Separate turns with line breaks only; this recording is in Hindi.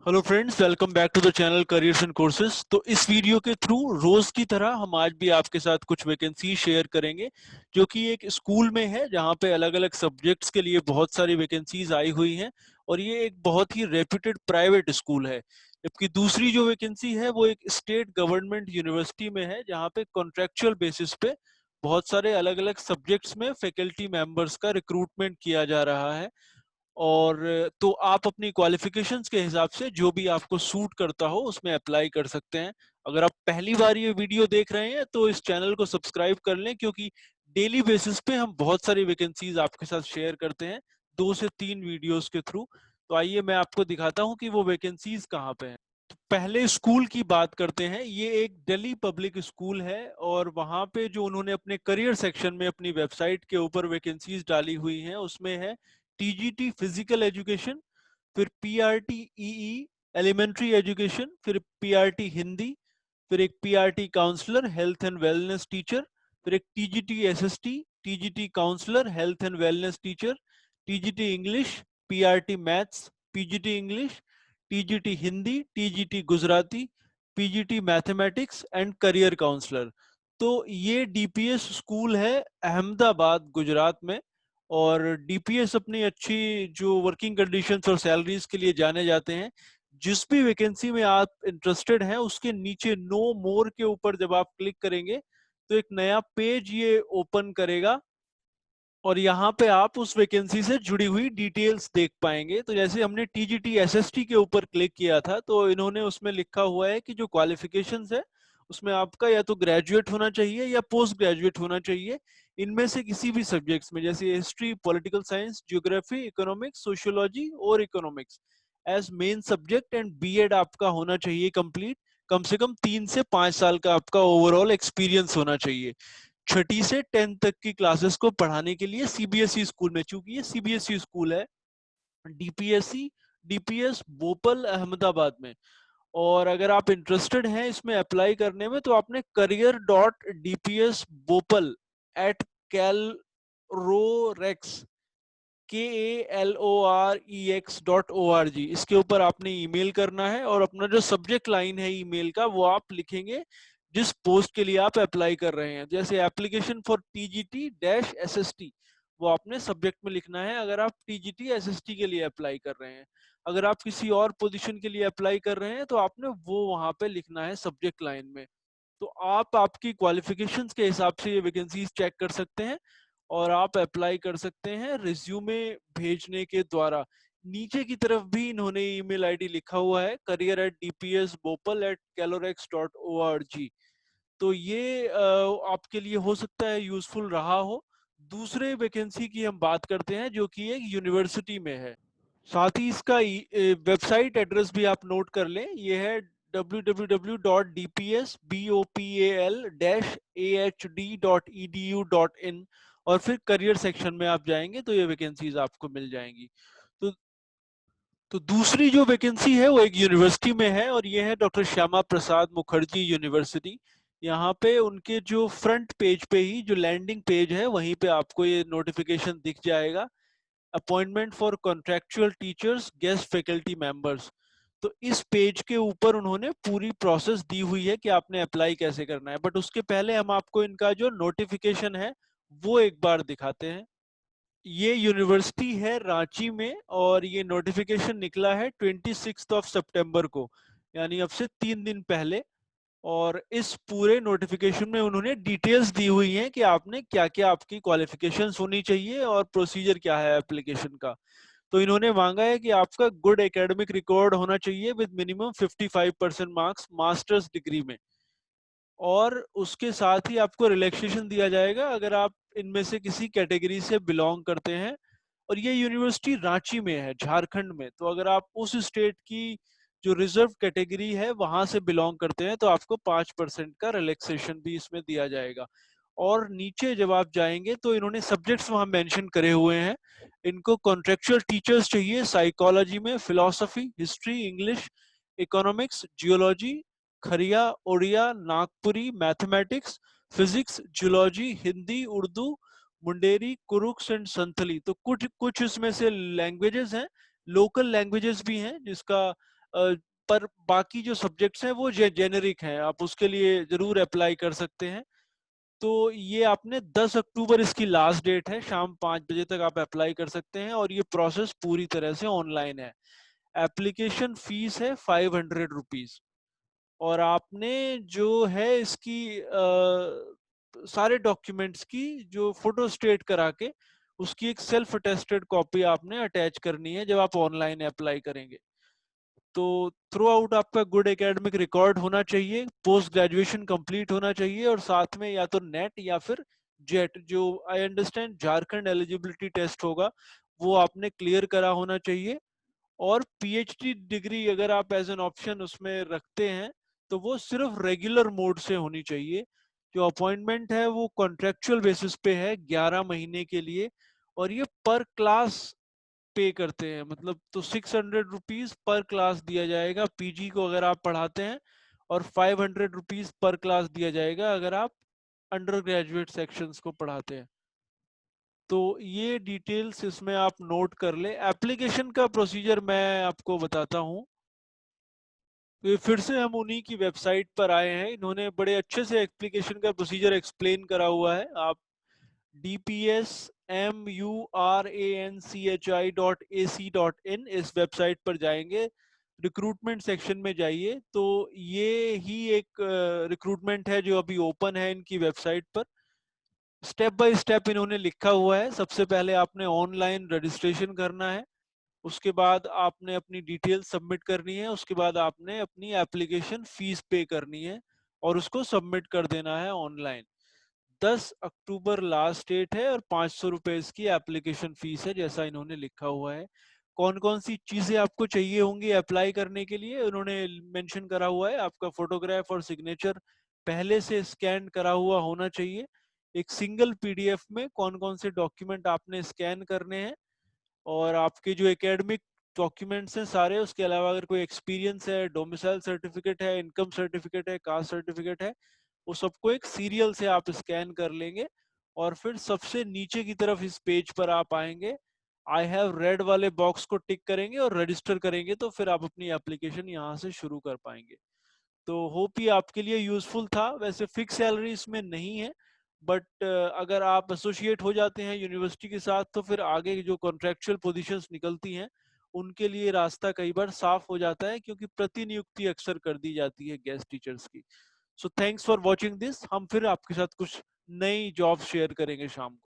Hello friends, welcome back to the channel careers and courses. तो इस वीडियो के थ्रू रोज की तरह हम आज भी आपके साथ कुछ वैकेंसी शेयर करेंगे जो कि एक स्कूल में है जहां पे अलग अलग सब्जेक्ट्स के लिए बहुत सारी वैकेंसीज आई हुई हैं। और ये एक बहुत ही रेप्यूटेड प्राइवेट स्कूल है। जबकि दूसरी जो वैकेंसी है वो एक स्टेट गवर्नमेंट यूनिवर्सिटी में है जहाँ पे कॉन्ट्रेक्चुअल बेसिस पे बहुत सारे अलग अलग सब्जेक्ट्स में फैकल्टी मेंबर्स का रिक्रूटमेंट किया जा रहा है। और तो आप अपनी क्वालिफिकेशंस के हिसाब से जो भी आपको सूट करता हो उसमें अप्लाई कर सकते हैं। अगर आप पहली बार ये वीडियो देख रहे हैं तो इस चैनल को सब्सक्राइब कर लें, क्योंकि डेली बेसिस पे हम बहुत सारी वैकेंसीज आपके साथ शेयर करते हैं 2 से 3 वीडियोस के थ्रू। तो आइए मैं आपको दिखाता हूँ कि वो वैकेंसीज कहाँ पे हैं। तो पहले स्कूल की बात करते हैं। ये एक दिल्ली पब्लिक स्कूल है और वहाँ पे जो उन्होंने अपने करियर सेक्शन में अपनी वेबसाइट के ऊपर वैकेंसीज डाली हुई हैं उसमें है टीजीटी फिजिकल एजुकेशन, फिर पीआरटी ईई एलिमेंट्री एजुकेशन, फिर पीआरटी हिंदी, फिर एक PRT counsellor health and wellness teacher, फिर एक TGT SST, TGT counsellor health and wellness teacher, TGT English, PRT maths, PGT English, TGT Hindi, TGT Gujarati, PGT mathematics and career counsellor. तो ये डीपीएस स्कूल है अहमदाबाद गुजरात में। और डीपीएस अपनी अच्छी जो वर्किंग कंडीशंस और सैलरीज के लिए जाने जाते हैं। जिस भी वैकेंसी में आप इंटरेस्टेड हैं उसके नीचे नो मोर के ऊपर जब आप क्लिक करेंगे तो एक नया पेज ये ओपन करेगा और यहाँ पे आप उस वैकेंसी से जुड़ी हुई डिटेल्स देख पाएंगे। तो जैसे हमने टीजीटी एसएसटी के ऊपर क्लिक किया था तो इन्होंने उसमें लिखा हुआ है कि जो क्वालिफिकेशंस है उसमें आपका या तो ग्रेजुएट होना चाहिए या पोस्ट ग्रेजुएट होना चाहिए इनमें से किसी भी सब्जेक्ट्स में, जैसे history, political science, geography, economics, sociology और economics as main subject. And BEd आपका होना चाहिए कंप्लीट। कम से कम 3 से 5 साल का आपका ओवरऑल एक्सपीरियंस होना चाहिए। छठी से 10th तक की क्लासेस को पढ़ाने के लिए सीबीएसई स्कूल में, चूंकि ये सीबीएसई स्कूल है, डीपीएससी डीपीएस भोपाल अहमदाबाद में। और अगर आप इंटरेस्टेड हैं इसमें अप्लाई करने में तो आपने career.dpsbopal@calrorex KALOREX.org इसके ऊपर आपने ईमेल करना है और अपना जो सब्जेक्ट लाइन है ईमेल का वो आप लिखेंगे जिस पोस्ट के लिए आप अप्लाई कर रहे हैं। जैसे application for TGT dash SST वो आपने सब्जेक्ट में लिखना है अगर आप टीजीटी एसएसटी के लिए अप्लाई कर रहे हैं। अगर आप किसी और पोजीशन के लिए अप्लाई कर रहे हैं तो आपने वो वहां पे लिखना है सब्जेक्ट लाइन में। तो आप आपकी क्वालिफिकेशंस के हिसाब से ये वैकेंसीज चेक कर सकते हैं और आप अप्लाई कर सकते हैं रिज्यूमे भेजने के द्वारा। नीचे की तरफ भी इन्होंने ईमेल आईडी लिखा हुआ है career@dpsbopal@calorex.org। तो ये आपके लिए हो सकता है यूजफुल रहा हो। दूसरे वैकेंसी की हम बात करते हैं जो कि एक यूनिवर्सिटी में है। साथ ही इसका वेबसाइट एड्रेस भी आप नोट कर लें। ये है www.dpsbopal-ahd.edu.in और फिर करियर सेक्शन में आप जाएंगे तो ये वैकेंसीज आपको मिल जाएंगी। तो दूसरी जो वैकेंसी है वो एक यूनिवर्सिटी में है और ये है डॉक्टर श्यामा प्रसाद मुखर्जी यूनिवर्सिटी। यहाँ पे उनके जो फ्रंट पेज पे ही जो लैंडिंग पेज है वहीं पे आपको ये नोटिफिकेशन दिख जाएगा, appointment for contractual teachers guest faculty members. तो इस पेज के ऊपर उन्होंने पूरी प्रोसेस दी हुई है कि आपने अप्लाई कैसे करना है, बट उसके पहले हम आपको इनका जो नोटिफिकेशन है वो एक बार दिखाते हैं। ये यूनिवर्सिटी है रांची में और ये नोटिफिकेशन निकला है 26 सितंबर को, यानी अब से 3 दिन पहले। और इस पूरे नोटिफिकेशन में उन्होंने डिटेल्स दी हुई हैं कि आपने क्या क्या आपकी क्वालिफिकेशंस होनी चाहिए और प्रोसीजर क्या है एप्लीकेशन का। तो इन्होंने मांगा है कि आपका गुड एकेडमिक रिकॉर्ड होना चाहिए with minimum 55% marks masters degree में। और उसके साथ ही आपको रिलैक्सेशन दिया जाएगा अगर आप इनमें से किसी कैटेगरी से बिलोंग करते हैं। और ये यूनिवर्सिटी रांची में है, झारखंड में। तो अगर आप उस स्टेट की जो रिजर्व कैटेगरी है वहां से बिलोंग करते हैं तो आपको 5% का रिलैक्सेशन भी इसमें दिया जाएगा। और नीचे जब आप जाएंगे तो इन्होंने सब्जेक्ट्स वहां मेंशन करे हुए हैं। इनको कॉन्ट्रेक्चुअल टीचर्स चाहिए साइकोलॉजी में, philosophy, history, English, economics, geology, Kharia, Odia, Nagpuri, mathematics, physics, zoology, Hindi, Urdu, Mundari, Kurukh and Santhali. तो कुछ कुछ इसमें से लैंग्वेजेस हैं, लोकल लैंग्वेजेस भी हैं जिसका पर बाकी जो सब्जेक्ट्स हैं वो जेनेरिक हैं, आप उसके लिए ज़रूर अप्लाई कर सकते हैं। तो ये आपने 10 अक्टूबर इसकी लास्ट डेट है, शाम 5 बजे तक आप अप्लाई कर सकते हैं और ये प्रोसेस पूरी तरह से ऑनलाइन है। एप्लीकेशन फीस है 500 रुपीज़ और आपने जो है इसकी सारे डॉक्यूमेंट्स की जो फोटो स्टेट करा के उसकी एक सेल्फ अटेस्टेड कॉपी आपने अटैच करनी है जब आप ऑनलाइन अप्लाई करेंगे। तो थ्रू आउट आपका गुड एकेडमिक रिकॉर्ड होना चाहिए, पोस्ट ग्रेजुएशन कंप्लीट होना चाहिए और साथ में या तो नेट या फिर जेट, जो I understand Jharkhand eligibility test होगा, वो आपने क्लियर करा होना चाहिए। और पीएचडी डिग्री अगर आप एज एन ऑप्शन उसमें रखते हैं तो वो सिर्फ रेगुलर मोड से होनी चाहिए। जो अपॉइंटमेंट है वो कॉन्ट्रेक्चुअल बेसिस पे है 11 महीने के लिए और ये पर क्लास पे करते हैं, मतलब तो 600 रुपीज पर क्लास दिया जाएगा पीजी को अगर आप पढ़ाते हैं और 500 रुपीज पर क्लास दिया जाएगा अगर आप अंडर ग्रेजुएट सेक्शंस को पढ़ाते हैं। तो ये डिटेल्स इसमें आप नोट कर ले। एप्लीकेशन का प्रोसीजर मैं आपको बताता हूँ। तो फिर से हम उन्हीं की वेबसाइट पर आए हैं, इन्होंने बड़े अच्छे से एप्लीकेशन का प्रोसीजर एक्सप्लेन करा हुआ है। आप dpsmuranchi.ac.in इस वेबसाइट पर जाएंगे, रिक्रूटमेंट सेक्शन में जाइए तो ये ही एक रिक्रूटमेंट है जो अभी ओपन है इनकी वेबसाइट पर। स्टेप बाय स्टेप इन्होंने लिखा हुआ है। सबसे पहले आपने ऑनलाइन रजिस्ट्रेशन करना है, उसके बाद आपने अपनी डिटेल सबमिट करनी है, उसके बाद आपने अपनी एप्लीकेशन फीस पे करनी है और उसको सबमिट कर देना है ऑनलाइन। 10 अक्टूबर लास्ट डेट है और 500 रुपए इसकी एप्लीकेशन फीस है जैसा इन्होंने लिखा हुआ है। कौन कौन सी चीजें आपको चाहिए होंगी अप्लाई करने के लिए उन्होंने मेंशन करा हुआ है। आपका फोटोग्राफ और सिग्नेचर पहले से स्कैन करा हुआ होना चाहिए। एक सिंगल पीडीएफ में कौन कौन से डॉक्यूमेंट आपने स्कैन करने हैं और आपके जो एकेडमिक डॉक्यूमेंट्स हैं सारे, उसके अलावा अगर कोई एक्सपीरियंस है, डोमिसाइल सर्टिफिकेट है, इनकम सर्टिफिकेट है, कास्ट सर्टिफिकेट है, वो सबको एक सीरियल से आप स्कैन कर लेंगे और फिर सबसे नीचे की तरफ इस पेज पर आप आएंगे, आई हैव रेड वाले बॉक्स को टिक करेंगे और रजिस्टर करेंगे तो फिर आप अपनी एप्लीकेशन यहाँ से शुरू कर पाएंगे। तो होप ये आपके लिए यूजफुल था। वैसे फिक्स सैलरी इसमें नहीं है, बट अगर आप एसोसिएट हो जाते हैं यूनिवर्सिटी के साथ तो फिर आगे जो कॉन्ट्रेक्चुअल पोजीशंस निकलती हैं उनके लिए रास्ता कई बार साफ हो जाता है क्योंकि प्रतिनियुक्ति अक्सर कर दी जाती है गेस्ट टीचर्स की। So thanks for watching this. हम फिर आपके साथ कुछ नई जॉब शेयर करेंगे शाम को।